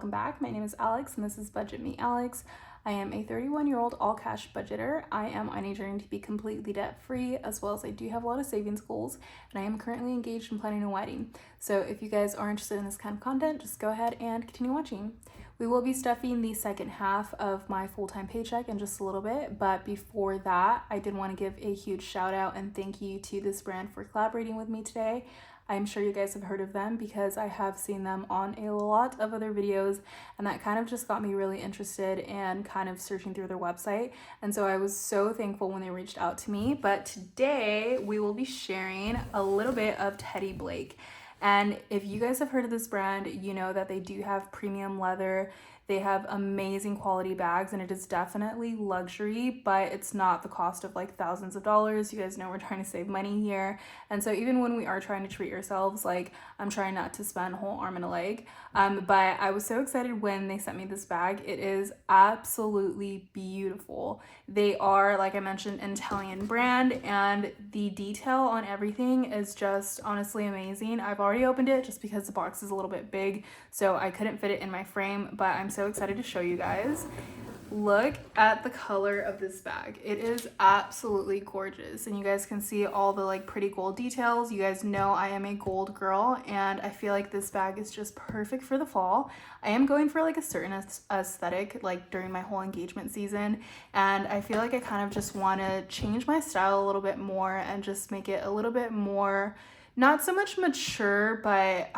welcome back. My name is Alex and this is Budget Me Alex. I am a 31-year-old all-cash budgeter. I am on a journey to be completely debt-free, as well as I do have a lot of savings goals, and I am currently engaged in planning a wedding. So if you guys are interested in this kind of content, just go ahead and continue watching. We will be stuffing the second half of my full-time paycheck in just a little bit, but before that, I did want to give a huge shout out and thank you to this brand for collaborating with me today. I'm sure you guys have heard of them because I have seen them on a lot of other videos, and that kind of just got me really interested and kind of searching through their website. And so I was so thankful when they reached out to me. But today we will be sharing a little bit of Teddy Blake. And if you guys have heard of this brand, you know that they do have premium leather. They have amazing quality bags, and it is definitely luxury, but it's not the cost of like thousands of dollars. You guys know we're trying to save money here. And so even when we are trying to treat ourselves, like I'm trying not to spend a whole arm and a leg. But I was so excited when they sent me this bag. It is absolutely beautiful. They are, like I mentioned, an Italian brand, and the detail on everything is just honestly amazing. I've already opened it just because the box is a little bit big, so I couldn't fit it in my frame, but I'm so excited to show you guys. Look at the color of this bag. It is absolutely gorgeous, and you guys can see all the like pretty gold details. You guys know I am a gold girl, and I feel like this bag is just perfect for the fall. I am going for like a certain aesthetic like during my whole engagement season, and I feel like I kind of just want to change my style a little bit more and just make it a little bit more, not so much mature, but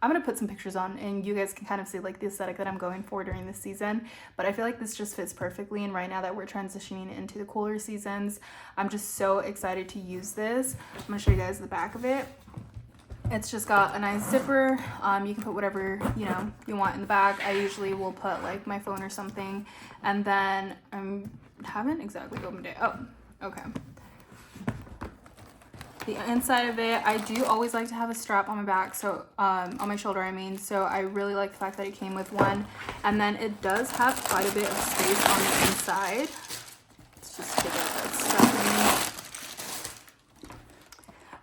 I'm going to put some pictures on and you guys can kind of see like the aesthetic that I'm going for during this season. But I feel like this just fits perfectly, and right now that we're transitioning into the cooler seasons, I'm just so excited to use this. I'm going to show you guys the back of it. It's just got a nice zipper. You can put whatever you want in the back. I usually will put like my phone or something, and then I haven't exactly opened it. Oh, okay. The inside of it, I do always like to have a strap on my back, so on my shoulder I mean, so I really like the fact that it came with one. And then it does have quite a bit of space on the inside. Let's just take out that stuffing.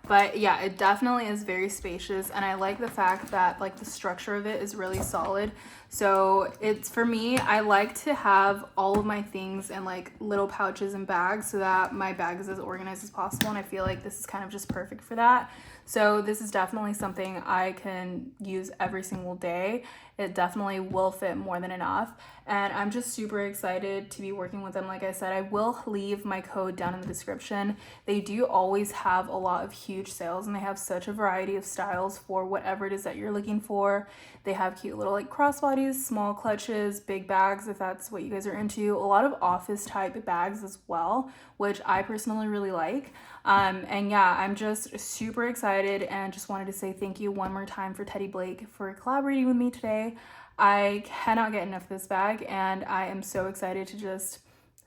But yeah, it definitely is very spacious, and I like the fact that like the structure of it is really solid. So it's, for me, I like to have all of my things in like little pouches and bags so that my bag is as organized as possible, and I feel like this is kind of just perfect for that. So this is definitely something I can use every single day. It definitely will fit more than enough, and I'm just super excited to be working with them. Like I said, I will leave my code down in the description. They do always have a lot of huge sales, and they have such a variety of styles for whatever it is that you're looking for. They have cute little like crossbodies, small clutches, big bags if that's what you guys are into, a lot of office type bags as well, which I personally really like. And yeah, I'm just super excited and just wanted to say thank you one more time for Teddy Blake for collaborating with me today. I cannot get enough of this bag, and I am so excited to just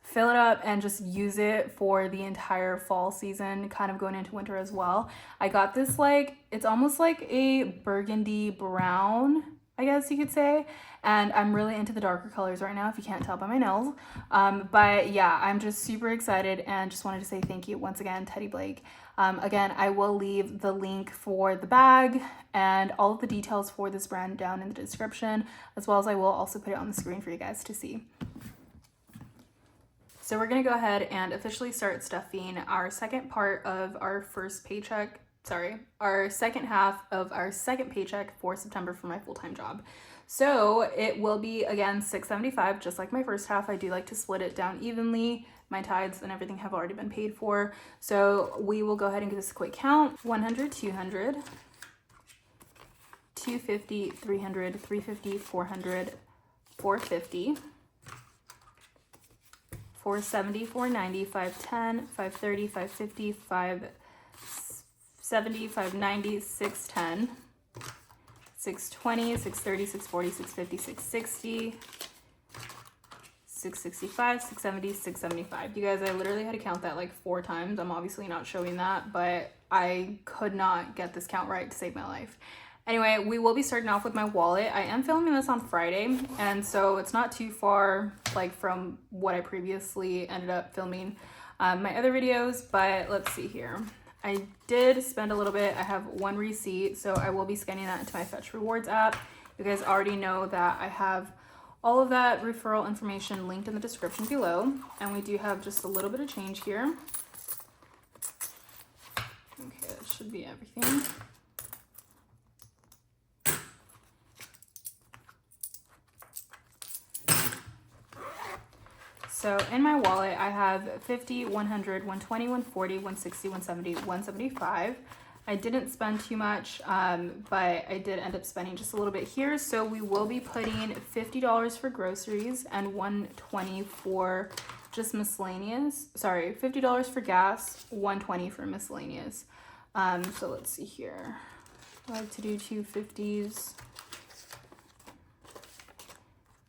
fill it up and just use it for the entire fall season, kind of going into winter as well. I got this like, it's almost like a burgundy brown, I guess you could say, and I'm really into the darker colors right now if you can't tell by my nails. But yeah, I'm just super excited and just wanted to say thank you once again, Teddy Blake. Again, I will leave the link for the bag and all of the details for this brand down in the description, as well as I will also put it on the screen for you guys to see. So we're gonna go ahead and officially start stuffing our second part of our our second half of our second paycheck for September for my full-time job. So it will be, again, $675, just like my first half. I do like to split it down evenly. My tithes and everything have already been paid for. So we will go ahead and give this a quick count. 100, 200, 250, 300, 350, 400, 450, 470, 490, 510, 530, 550, 570, 590, 610, 620, 630, 640, 650, 660, 665, 670, 675. You guys, I literally had to count that like 4 times. I'm obviously not showing that, but I could not get this count right to save my life. Anyway, we will be starting off with my wallet. I am filming this on Friday, and so it's not too far like from what I previously ended up filming my other videos, but let's see here. I did spend a little bit. I have one receipt, so I will be scanning that into my Fetch Rewards app. You guys already know that I have all of that referral information linked in the description below. And we do have just a little bit of change here. Okay, that should be everything. So in my wallet, I have 50, 100, 120, 140, 160, 170, 175. I didn't spend too much, but I did end up spending just a little bit here. So we will be putting $50 for groceries and $120 for just miscellaneous. Sorry, $50 for gas, $120 for miscellaneous. So let's see here. I like to do two 50s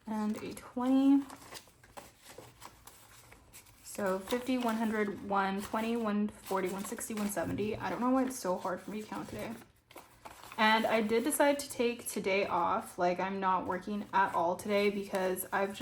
and a 20. So 50, 100, 120, 140, 160, 170. I don't know why it's so hard for me to count today. And I did decide to take today off. Like, I'm not working at all today because I've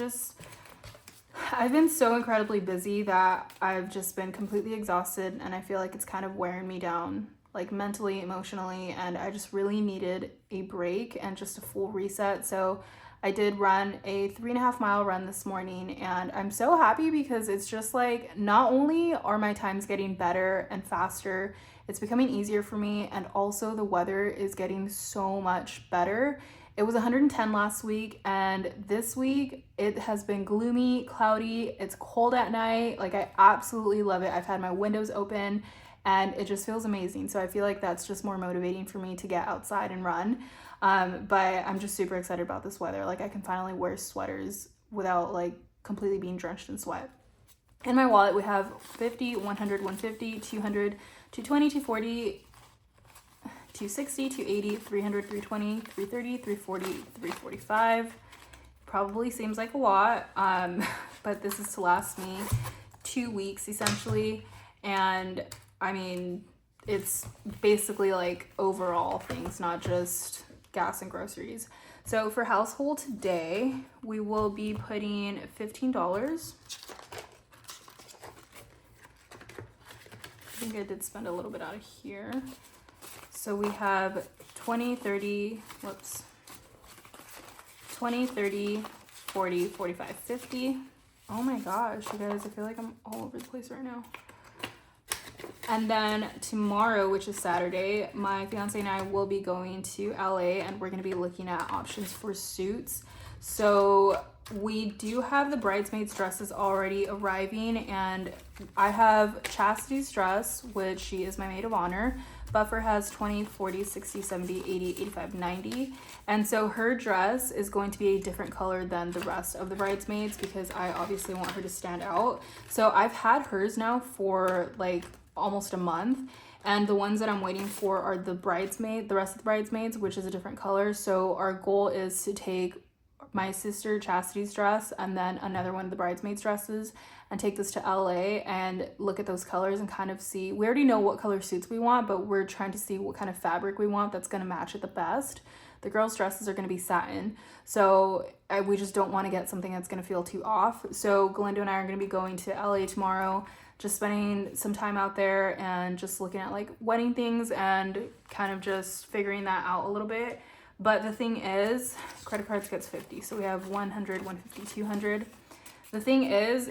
been so incredibly busy that I've just been completely exhausted, and I feel like it's kind of wearing me down, like mentally, emotionally, and I just really needed a break and just a full reset. So I did run a 3.5 mile run this morning, and I'm so happy because it's just like, not only are my times getting better and faster, it's becoming easier for me, and also the weather is getting so much better. It was 110 last week, and this week it has been gloomy, cloudy, it's cold at night. Like, I absolutely love it. I've had my windows open and it just feels amazing. So I feel like that's just more motivating for me to get outside and run. But I'm just super excited about this weather. Like, I can finally wear sweaters without like completely being drenched in sweat. In my wallet, we have 50, 100, 150, 200, 220, 240, 260, 280, 300, 320, 330, 340, 345. Probably seems like a lot, but this is to last me 2 weeks essentially. And I mean, it's basically like overall things, not just gas and groceries. So for household today, we will be putting $15. I think I did spend a little bit out of here. So we have 20, 30, 40, 45, 50. Oh my gosh, you guys, I feel like I'm all over the place right now. And then tomorrow, which is Saturday, my fiance and I will be going to LA, and we're going to be looking at options for suits. So we do have the bridesmaids dresses already arriving, and I have Chastity's dress, which she is my maid of honor. Buffer has 20, 40, 60, 70, 80, 85, 90. And so her dress is going to be a different color than the rest of the bridesmaids because I obviously want her to stand out. So I've had hers now for like almost a month, and the ones that I'm waiting for are the rest of the bridesmaids, which is a different color. So our goal is to take my sister Chastity's dress and then another one of the bridesmaids dresses and take this to LA and look at those colors and kind of see. We already know what color suits we want, but we're trying to see what kind of fabric we want that's going to match it the best. The girls' dresses are going to be satin, so we just don't want to get something that's going to feel too off. So Glinda and I are going to be going to LA tomorrow, just spending some time out there and just looking at like wedding things and kind of just figuring that out a little bit. But the thing is, credit cards gets 50. So we have 100, 150, 200. The thing is,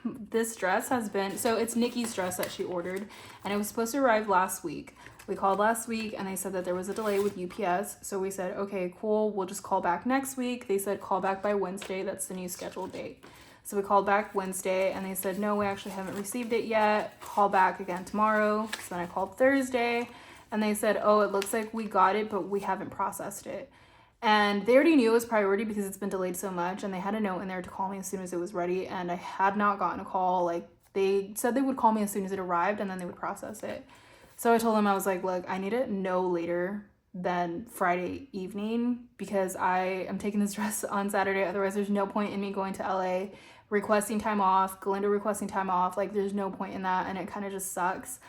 this dress has been, so it's Nikki's dress that she ordered, and it was supposed to arrive last week. We called last week and they said that there was a delay with UPS. So we said, okay, cool. We'll just call back next week. They said, call back by Wednesday. That's the new scheduled date. So we called back Wednesday and they said, no, we actually haven't received it yet. Call back again tomorrow. So then I called Thursday and they said, oh, it looks like we got it, but we haven't processed it. And they already knew it was priority because it's been delayed so much, and they had a note in there to call me as soon as it was ready, and I had not gotten a call. Like, they said they would call me as soon as it arrived and then they would process it. So I told them, I was like, look, I need it no later than Friday evening because I am taking this dress on Saturday. Otherwise, there's no point in me going to LA, requesting time off, Glinda requesting time off. Like, there's no point in that, and it kind of just sucks.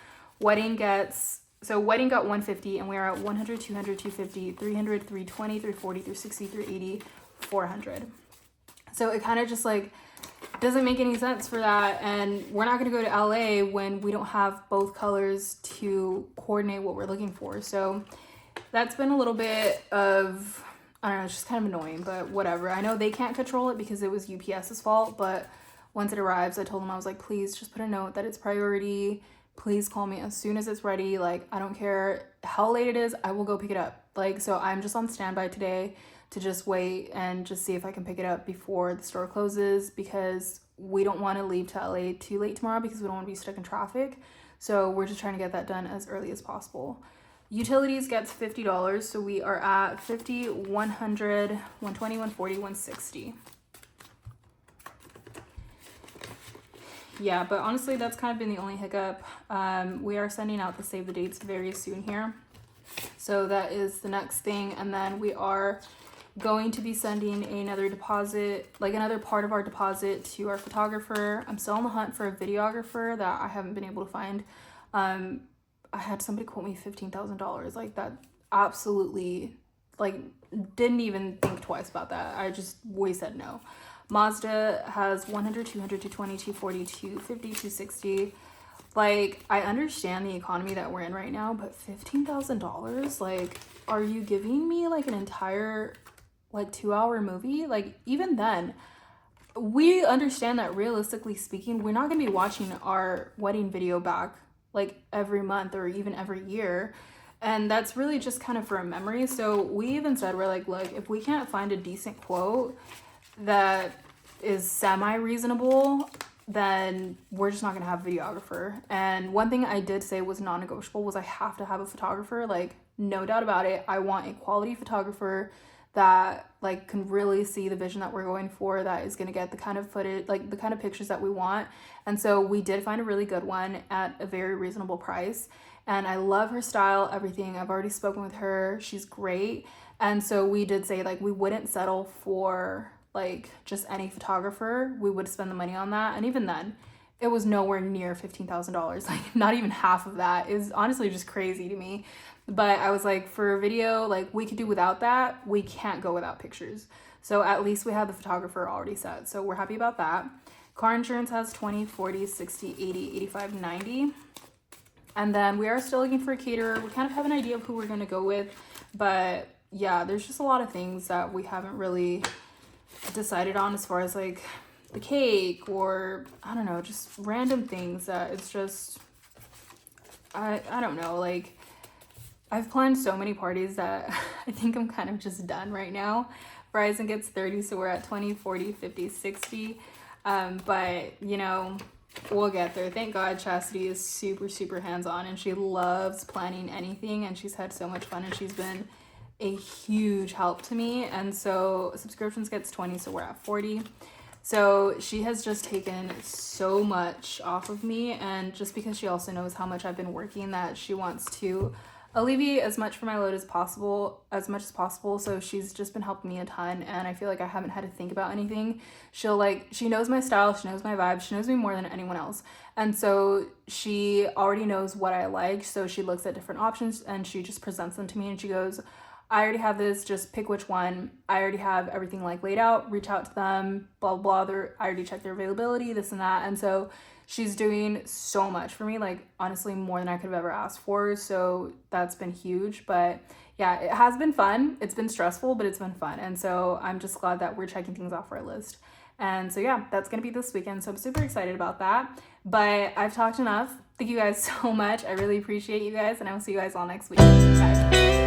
Wedding got 150, and we are at 100, 200, 250, 300, 320, 340, 360, 380, 400. So it kind of just like doesn't make any sense for that, and we're not going to go to LA when we don't have both colors to coordinate what we're looking for. So that's been a little bit of I don't know, it's just kind of annoying, but whatever. I know they can't control it because it was UPS's fault, but once it arrives, I told them, I was like, please just put a note that it's priority. Please call me as soon as it's ready. Like, I don't care how late it is, I will go pick it up. Like, so I'm just on standby today to just wait and just see if I can pick it up before the store closes, because we don't want to leave to LA too late tomorrow because we don't want to be stuck in traffic. So we're just trying to get that done as early as possible. Utilities gets $50, so we are at 50, 100, 120, 140, 160. Yeah, but honestly, that's kind of been the only hiccup. We are sending out the save the dates very soon here. So that is the next thing. And then we are going to be sending another deposit, like another part of our deposit, to our photographer. I'm still on the hunt for a videographer that I haven't been able to find. I had somebody quote me $15,000. Like, that absolutely, like, didn't even think twice about that. I just always said no. Mazda has 100, 200, 220, 240, 250, 260. Like, I understand the economy that we're in right now, but $15,000, like, are you giving me like an entire like 2-hour movie? Like, even then, we understand that realistically speaking, we're not gonna be watching our wedding video back like every month or even every year, and that's really just kind of for a memory. So we even said, we're like, look, if we can't find a decent quote that is semi-reasonable, then we're just not gonna have a videographer. And one thing I did say was non-negotiable was I have to have a photographer, like, no doubt about it. I want a quality photographer that like can really see the vision that we're going for, that is going to get the kind of footage, like the kind of pictures that we want. And so we did find a really good one at a very reasonable price, and I love her style, everything. I've already spoken with her, she's great. And so we did say, like, we wouldn't settle for like just any photographer, we would spend the money on that. And even then, it was nowhere near $15,000, like not even half of that. Is honestly just crazy to me. But I was like, for a video, like, we could do without that. We can't go without pictures. So at least we have the photographer already set. So we're happy about that. Car insurance has 20, 40, 60, 80, 85, 90. And then we are still looking for a caterer. We kind of have an idea of who we're going to go with. But yeah, there's just a lot of things that we haven't really decided on as far as like the cake, or I don't know, just random things that it's just, I don't know, like, I've planned so many parties that I think I'm kind of just done right now. Verizon gets 30, so we're at 20, 40, 50, 60. But, you know, we'll get there. Thank God Chastity is super, super hands-on, and she loves planning anything, and she's had so much fun, and she's been a huge help to me. And so subscriptions gets 20, so we're at 40. So she has just taken so much off of me, and just because she also knows how much I've been working, that she wants to alleviate as much for my load as possible, as much as possible. So she's just been helping me a ton, and I feel like I haven't had to think about anything. She'll like, she knows my style, she knows my vibe, she knows me more than anyone else. And so she already knows what I like. So she looks at different options and she just presents them to me, and she goes, I already have this, just pick which one. I already have everything like laid out, reach out to them, blah, blah, blah. I already checked their availability, this and that. And so she's doing so much for me, like honestly more than I could have ever asked for. So that's been huge. But yeah, it has been fun. It's been stressful, but it's been fun. And so I'm just glad that we're checking things off our list. And so yeah, that's going to be this weekend. So I'm super excited about that. But I've talked enough. Thank you guys so much. I really appreciate you guys, and I will see you guys all next week. Bye.